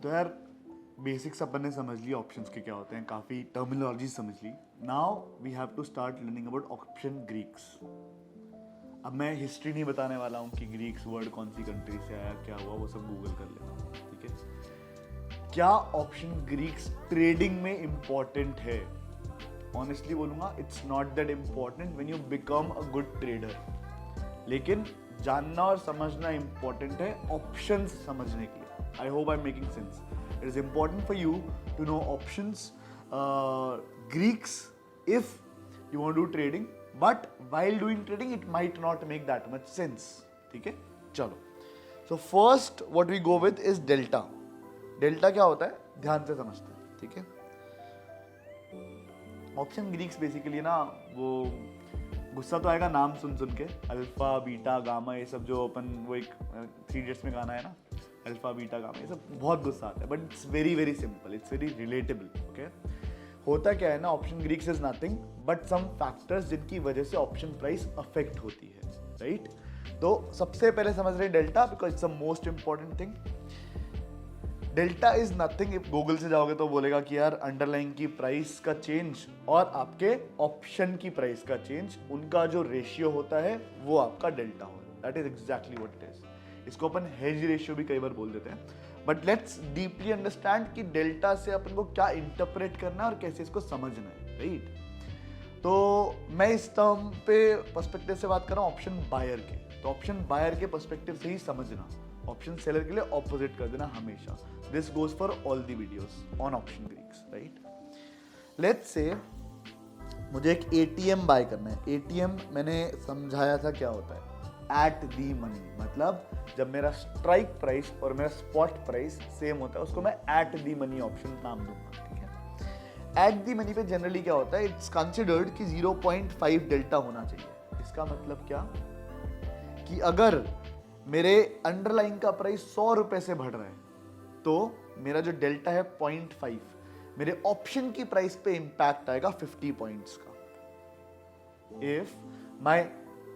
तो यार बेसिक्स अपन ने समझ लिया ऑप्शंस के क्या होते हैं, काफ़ी टर्मिनोलॉजी समझ ली. Now we have to start learning about option Greeks. अब मैं हिस्ट्री नहीं बताने वाला हूँ कि ग्रीक्स वर्ड कौन सी कंट्री से आया, क्या हुआ, वो सब गूगल कर लेना. ठीक है. क्या ऑप्शन ग्रीक्स ट्रेडिंग में इम्पॉर्टेंट है? ऑनेस्टली बोलूँगा it's not that important when you become a good trader. लेकिन जानना और समझना इम्पॉर्टेंट है ऑप्शंस समझने के लिए. I hope I'm making sense. It is important for you to know options, Greeks, if you want to do trading. But while doing trading, it might not make that much sense. ठीक है? चलो. So first, what we go with is delta. Delta क्या होता है? ध्यान से समझते हैं. ठीक है? ऑप्शन ग्रीक्स बेसिकली ना, वो गुस्सा तो आएगा नाम सुन सुन के, अल्फा बीटा गामा ये सब जो अपन, वो एक 3 इडियट्स में गाना है ना, अल्फा बीटा गामा, ये सब बहुत गुस्सा आता है. But it's very very simple, it's very relatable. Okay, होता क्या है ना, option Greeks is nothing but some factors जिनकी वजह से ऑप्शन प्राइस अफेक्ट होती है. राइट? तो सबसे पहले समझ रहे delta, because it's the most important thing. Delta is nothing. If Google से जाओगे तो बोलेगा कि यार अंडरलाइन की प्राइस का चेंज और आपके ऑप्शन की प्राइस का चेंज, उनका जो रेशियो होता है वो आपका डेल्टा हो. That is exactly what it is. इसको अपन हेज रेशियो भी कई बार बोल देते हैं. बट लेट्स डीपली अंडरस्टैंड कि डेल्टा से अपन को क्या इंटरप्रेट करना है और कैसे इसको समझना है. राइट? तो मैं इस टर्म पे पर्सपेक्टिव से बात कर रहा हूँ ऑप्शन बायर के. तो ऑप्शन बायर के पर्सपेक्टिव से ही समझना. ऑप्शन सेलर के लिए ऑपोजिट कर देना हमेशा. This goes for all the videos on option Greeks. Right? Let's say मुझे एक एटीएम बाय करना है. एटीएम मैंने समझाया था क्या होता है. एट दी मनी, मतलब जब मेरा स्ट्राइक प्राइस और मेरा स्पॉट प्राइस सेम होता है, उसको मैं एट दी मनी ऑप्शन नाम दूंगा. ठीक है? एट दी मनी पे जनरली क्या होता है, इट्स कंसिडर्ड कि 0.5 डेल्टा होना चाहिए. इसका मतलब क्या कि अगर मेरे अंडरलाइन का प्राइस 100 रुपए से बढ़ रहा है तो मेरा जो डेल्टा है 0.5, मेरे ऑप्शन की प्राइस पे इंपैक्ट आएगा 50 पॉइंट्स का. If my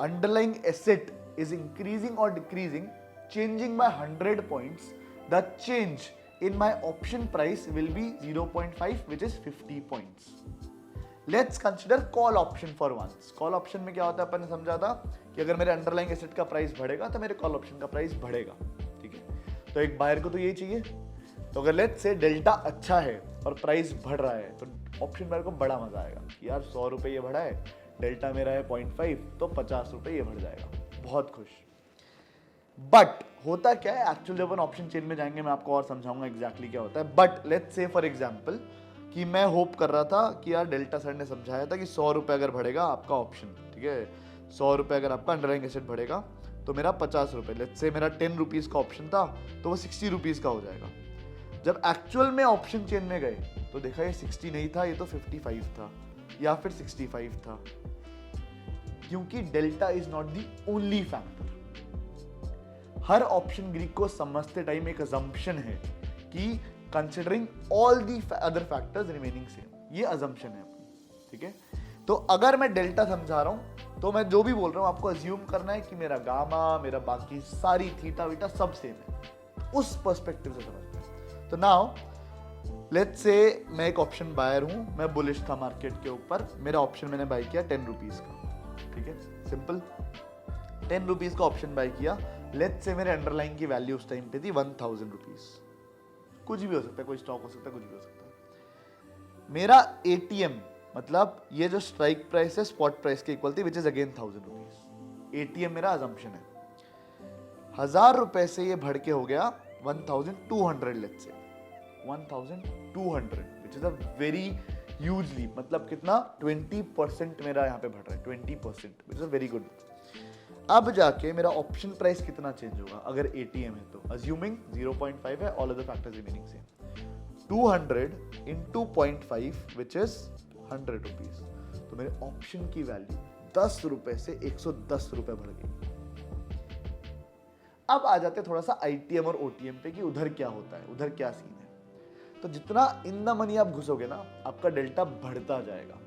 underlying asset is increasing or decreasing, changing by 100 points, the change in my option price will be 0.5, which is 50 points. Let's consider call option for once. Call option में क्या होता है, अपन ने समझा था कि अगर मेरे underlying asset का प्राइस बढ़ेगा तो मेरे call option का प्राइस बढ़ेगा. ठीक है? तो एक बायर को तो यही चाहिए. तो अगर लेट्स से डेल्टा अच्छा है और प्राइस बढ़ रहा है तो ऑप्शन बायर को बड़ा मजा आएगा कि यार 100 रुपए ये बढ़ा है, डेल्टा मेरा है 0.5, तो 50 रुपए ये बढ़ जाएगा. बहुत खुश. बट होता क्या है एक्चुअली, जब अपन ऑप्शन चेन में जाएंगे मैं आपको और समझाऊंगा एग्जैक्टली क्या होता है. But let's say for example कि मैं होप कर रहा था कि यार डेल्टा सर ने समझाया था कि 100 रुपए अगर बढ़ेगा आपका ऑप्शन, ठीक है, 100 रुपए अगर आपका अंडरलाइंग एसेट बढ़ेगा तो मेरा 50 रुपए, लेट्स से मेरा 10 रुपीज का ऑप्शन था तो वो 60 रुपीज का हो जाएगा. जब एक्चुअल में ऑप्शन चेन में गए तो देखा ये 60 नहीं था, ये तो 55 था या फिर 65 था. क्योंकि delta is not the only factor. Her option Greek को समझते टाइम एक अजम्पशन है कि considering all the other factors remaining same. ये अजम्पशन है अपनी. ठीक है? तो अगर मैं डेल्टा समझा रहा हूं तो मैं जो भी बोल रहा हूं आपको अज्यूम करना है कि मेरा गामा, मेरा बाकी सारी थीटा वीटा सब सेम है. उस पर्सपेक्टिव से समझना है. तो नाउ लेट्स से मैं एक ऑप्शन बायर हूं, मैं बुलिश था मार्केट के ऊपर, मेरा ऑप्शन मैंने बाय किया 10 रुपीज का. ठीक है? सिंपल. 10 रुपीज का ऑप्शन बाय किया. लेट्स से मेरे अंडरलाइन की वैल्यू उस टाइम पे थी 1000 रुपीज. कुछ भी हो सकता है, कोई स्टॉक हो सकता है, कुछ भी हो सकता है. मेरा एटीएम मतलब ये जो स्ट्राइक प्राइस है स्पॉट प्राइस के इक्वल थी, which is again 1000 rupees. ATM मेरा अजम्पशन है. 1000 रुपए से ये बढ़ के हो गया 1200. Let's say 1200, which is a very huge leap. मतलब कितना? 20% मेरा यहाँ पे बढ़ रहा है. 20%, विच इज अ वेरी गुड. अब जाके मेरा ऑप्शन प्राइस कितना चेंज होगा अगर एटीएम है तो, अज्यूमिंग 0.5 है, all other factors remaining same. 200 into 0.5 which is 100 rupees. तो मेरे ऑप्शन की वैल्यू 10 रुपए से 110 रुपए बढ़ गई. अब आ जाते थोड़ा सा आईटीएम और ओटीएम पे कि उधर क्या होता है, उधर क्या सीन है. तो जितना इन द मनी आप घुसोगे ना, आपका डेल्टा बढ़ता जाएगा,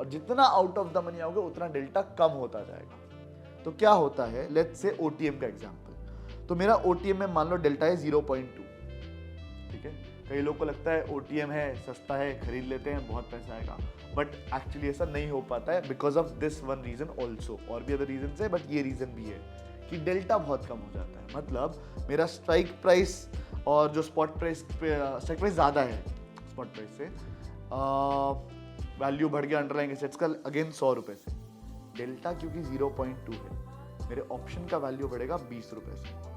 और जितना आउट ऑफ द मनी आओगे उतना डेल्टा कम होता जाएगा. तो क्या होता है, लेट्स से ओटीएम का एग्जांपल. तो मेरा ओटीएम में मान लो डेल्टा है 0.2. ठीक ठीक है, कई लोग को लगता है OTM है, सस्ता है, खरीद लेते हैं, बहुत पैसा आएगा, बट एक्चुअली ऐसा नहीं हो पाता है because of this one reason also, और भी अदर रीजन है, बट ये रीजन भी है कि डेल्टा बहुत कम हो जाता है। मतलब मेरा स्ट्राइक प्राइस और जो स्पॉट प्राइस, स्ट्राइक प्राइस ज़्यादा है स्पॉट प्राइस से, वैल्यू बढ़ गया अंडरलाइंग एसेट्स का अगेन 100 रुपये से, डेल्टा क्योंकि 0.2 है, मेरे ऑप्शन का वैल्यू बढ़ेगा 20 रुपये से।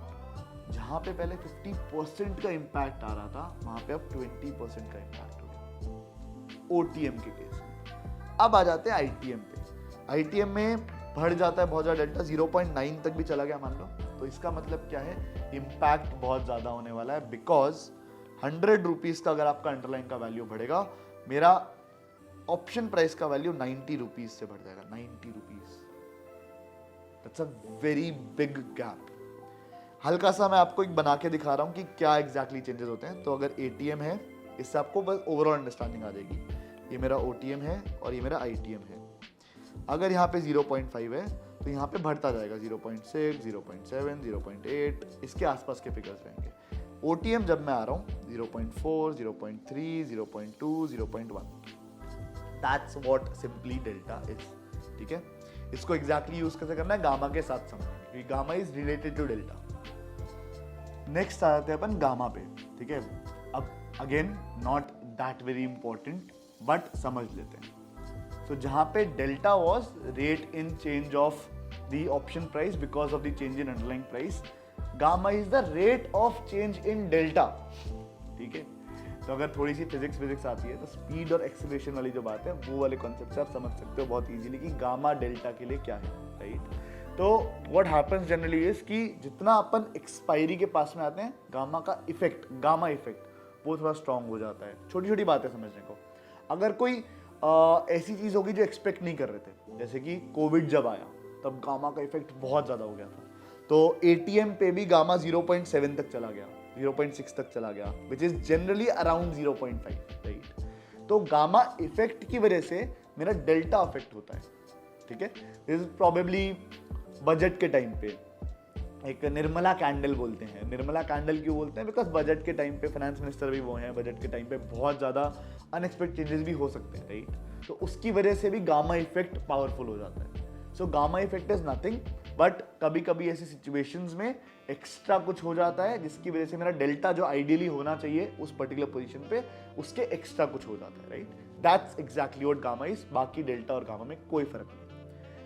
जहाँ पे पहले 50% का इम्पैक्ट आ रहा था, वहाँ पे अब 20% का इम्पैक्ट हो गया OTM के केस में। अब आ जाते हैं ITM पे। ITM में बढ़ जाता है बहुत ज़्यादा डेल्टा, 0.9 तक भी चला गया मान लो, तो इसका मतलब क्या है, इम्पैक्ट बहुत ज़्यादा होने वाला है, बिकॉज 100 रुपीज़ का अगर आपका अंडरलाइन का वैल्यू बढ़ेगा, मेरा ऑप्शन प्राइस का वैल्यू 90 रुपीज़ से बढ़ जाएगा, 90 rupees. That's a very big gap. हल्का सा मैं आपको एक बना के दिखा रहा हूँ कि क्या एग्जैक्टली चेंजेस होते हैं। तो अगर ATM है, इससे आपको बस ओवरऑल अंडरस्टैंडिंग आ जाएगी, ये मेरा OTM है और ये मेरा ITM है। अगर यहाँ पे 0.5 है तो यहाँ पे बढ़ता जाएगा 0.6, 0.7, 0.8, इसके आसपास के फिगर्स रहेंगे। OTM जब मैं आ रहा हूँ 0.4, 0.3, 0.2, 0.1, that's what simply delta is, ठीक है। इसको एग्जैक्टली यूज कैसे करना है, गामा के साथ समझेंगे, क्योंकि gamma is related to delta. Next आ जाते हैं अपन गामा पे, ठीक है। अब again not that very important, but समझ लेते हैं। तो जहां पे delta was rate in change of the option price because of the change in underlying price, gamma is the rate of change in delta, ठीक है। तो अगर थोड़ी सी फिजिक्स आती है तो स्पीड और एक्सीलरेशन वाली जो बात है, वो वाले कॉन्सेप्ट से आप समझ सकते हो बहुत इजीली कि गामा डेल्टा के लिए क्या है, राइट। तो व्हाट हैपेंस जनरली इज कि जितना अपन एक्सपायरी के पास में आते हैं, गामा का इफेक्ट, गामा इफेक्ट वो थोड़ा स्ट्रांग हो जाता है। छोटी छोटी बातें समझने को, अगर कोई ऐसी चीज होगी जो एक्सपेक्ट नहीं कर रहे थे, जैसे कि कोविड जब आया तब गामा का इफेक्ट बहुत ज्यादा हो गया था, तो ATM पे भी गामा 0.7 तक चला गया, 0.6 तक चला गया, which is generally around 0.5, right. तो गामा इफेक्ट की वजह से मेरा डेल्टा इफेक्ट होता है, ठीक है। दिस इज प्रोबेबली बजट के टाइम पे एक निर्मला कैंडल बोलते हैं। निर्मला कैंडल क्यों बोलते हैं, बिकॉज बजट के टाइम पे फाइनेंस मिनिस्टर भी वो हैं, बजट के टाइम पे बहुत ज़्यादा अनएक्सपेक्टेड चेंजेस भी हो सकते हैं, राइट। तो उसकी वजह से भी गामा इफेक्ट पावरफुल हो जाता है। So gamma effect is nothing but कभी कभी ऐसी सिचुएशंस में एक्स्ट्रा कुछ हो जाता है, जिसकी वजह से मेरा डेल्टा जो आइडियली होना चाहिए उस पर्टिकुलर पोजीशन पे, उसके एक्स्ट्रा कुछ हो जाता है, right. That's exactly what gamma is. बाकी डेल्टा और गामा में कोई फर्क नहीं।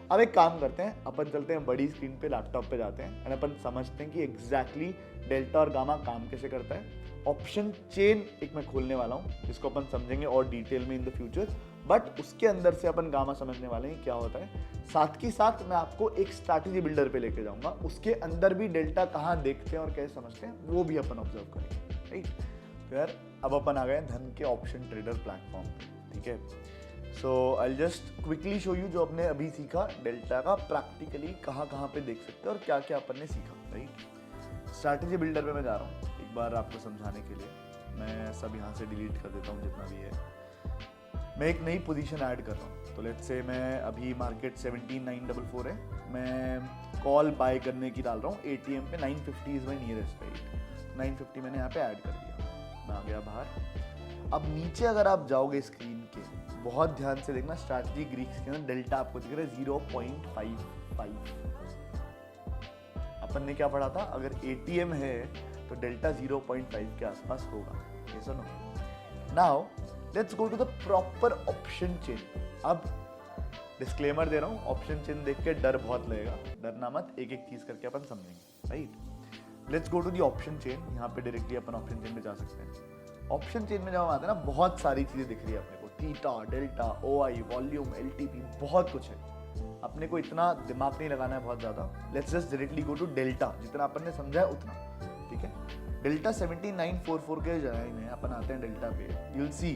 अब एक काम करते हैं, अपन चलते हैं बड़ी स्क्रीन पे, लैपटॉप पे जाते हैं एंड अपन समझते हैं कि एग्जैक्टली डेल्टा और गामा काम कैसे करता है। ऑप्शन चेन एक मैं खोलने वाला हूँ, जिसको अपन समझेंगे और डिटेल में इन द फ्यूचर, बट उसके अंदर से अपन गामा समझने वाले हैं क्या होता है। साथ ही साथ मैं आपको एक स्ट्रैटेजी बिल्डर पे लेके जाऊंगा, उसके अंदर भी डेल्टा कहाँ देखते हैं और कैसे समझते हैं वो भी अपन ऑब्जर्व करेंगे, राइट। तो यार अब अपन आ गए धन के ऑप्शन ट्रेडर प्लेटफॉर्म पे, ठीक है। So I just quickly show you जो आपने अभी सीखा डेल्टा का प्रैक्टिकली कहाँ कहाँ पे देख सकते हैं और क्या क्या अपन ने सीखा, राइट। स्ट्रैटेजी बिल्डर पे मैं जा रहा हूँ एक बार आपको समझाने के लिए। मैं सब यहाँ से डिलीट कर देता हूँ जितना भी है। मैं एक नई पोजीशन ऐड कर रहा हूँ, तो लेट्स से मैं अभी मार्केट 17,944 है, मैं कॉल बाय करने की डाल रहा हूँ ATM पे 950 इज माई नियरेस्ट, राइट। 950 मैंने यहाँ पे ऐड कर दिया, मैं आ गया बाहर। अब नीचे अगर आप जाओगे स्क्रीन के, बहुत ध्यान से देखना, स्ट्रैटेजी ग्रीक्स के अंदर डेल्टा आपको दिख रहा है 0.55। अपन ने क्या पढ़ा था, अगर ATM है तो डेल्टा 0.5 के आसपास होगा, ये सुनो। Now let's go to the proper option chain. अब डिस्क्लेमर दे रहा हूँ, ऑप्शन चेन देख के डर बहुत लगेगा, डरना मत, एक एक चीज करके अपन समझेंगे, right. Let's go to the option chain. यहाँ पे डायरेक्टली अपन ऑप्शन चेन में जा सकते हैं। ऑप्शन चेन में जब हम आते हैं ना, बहुत सारी चीजें दिख रही है अपने को, theta, delta, OI, volume, LTP, बहुत कुछ है। अपने को इतना दिमाग नहीं लगाना है बहुत ज्यादा। Let's just directly go to delta, जितना अपन ने समझा है उतना, ठीक है। डेल्टा 17,944 के जगह में अपन आते हैं डेल्टा पे। You will see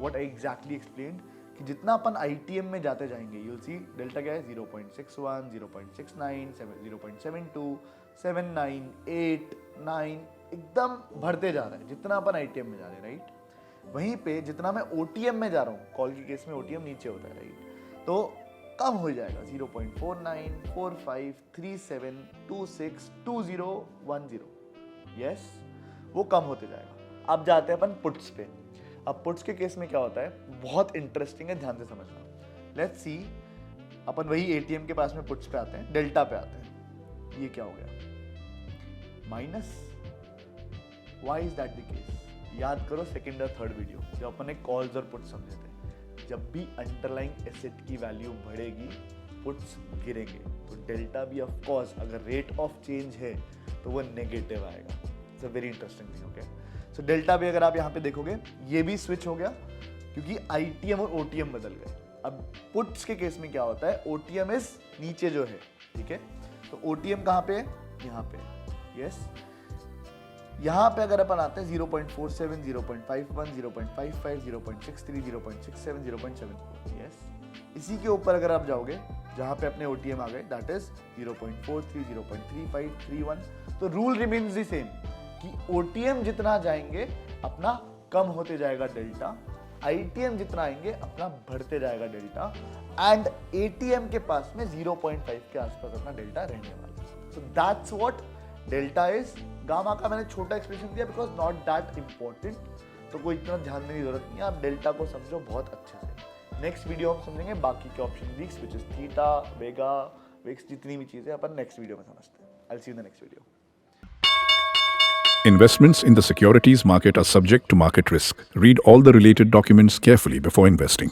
what I exactly explained कि जितना अपन ITM में जाते जाएंगे, यू विल सी डेल्टा क्या है, 0.61, 0.69, 0.72, 7, 8, 9, एकदम बढ़ते जा रहा है जितना अपन ITM में जा रहे हैं, राइट। वहीं पे जितना मैं OTM में जा रहा हूँ, कॉल के केस में OTM नीचे होता है, राइट, तो कम हो जाएगा 0.49, 45, 37, 26, 20, 10, यस, वो कम होते जाएगा। अब जाते हैं अपन पुट्स पे। अब पुट्स के केस में क्या होता है, बहुत इंटरेस्टिंग है, ध्यान से समझना। लेट्स सी, अपन वही एटीएम के पास में पुट्स पे आते हैं, डेल्टा पे आते हैं। ये क्या हो गया, minus. Why is that the case? याद करो सेकंड और थर्ड वीडियो जब अपन ने कॉल्स और पुट्स समझे थे। जब भी अंडरलाइंग एसेट की वैल्यू बढ़ेगी, पुट्स गिरेंगे, तो डेल्टा भी ऑफ कोर्स अगर रेट ऑफ चेंज है तो वो नेगेटिव आएगा। It's a very interesting thing. Okay, so delta भी अगर आप यहाँ पे देखोगे, ये भी स्विच हो गया क्योंकि आईटीएम और ओटीएम बदल गए। अब पुट्स के केस में क्या होता है, ओटीएम इज नीचे जो है, ठीक है, तो ओटीएम कहाँ पे है, यहाँ पे, यस। यहाँ पे अगर अपन आते हैं 0.47, 0.51, 0.55, 0.63, 0.67, 0.74, यस। इसी के ऊपर अगर आप जाओगे जहाँ पे अपने ओटीएम आ गए, दैट इज 0.43, 0.35, 31, तो रूल रिमेन्स द सेम कि ओटीएम जितना जाएंगे अपना कम होते जाएगा डेल्टा, आईटीएम जितना आएंगे अपना बढ़ते जाएगा डेल्टा, एंड एटीएम के पास में 0.5 के आसपास अपना डेल्टा रहने वाला। So that's what delta is. Gamma का मैंने छोटा एक्सप्रेशन दिया बिकॉज नॉट दैट इंपॉर्टेंट, तो कोई इतना ध्यान देने की जरूरत नहीं है। आप डेल्टा को समझो बहुत अच्छे से। नेक्स्ट वीडियो हम समझेंगे बाकी के option Greeks, which is theta, vega, Greeks, जितनी भी चीजें अपन नेक्स्ट वीडियो में समझते हैं। I will see you in the next video. Investments in the securities market are subject to market risk. Read all the related documents carefully before investing.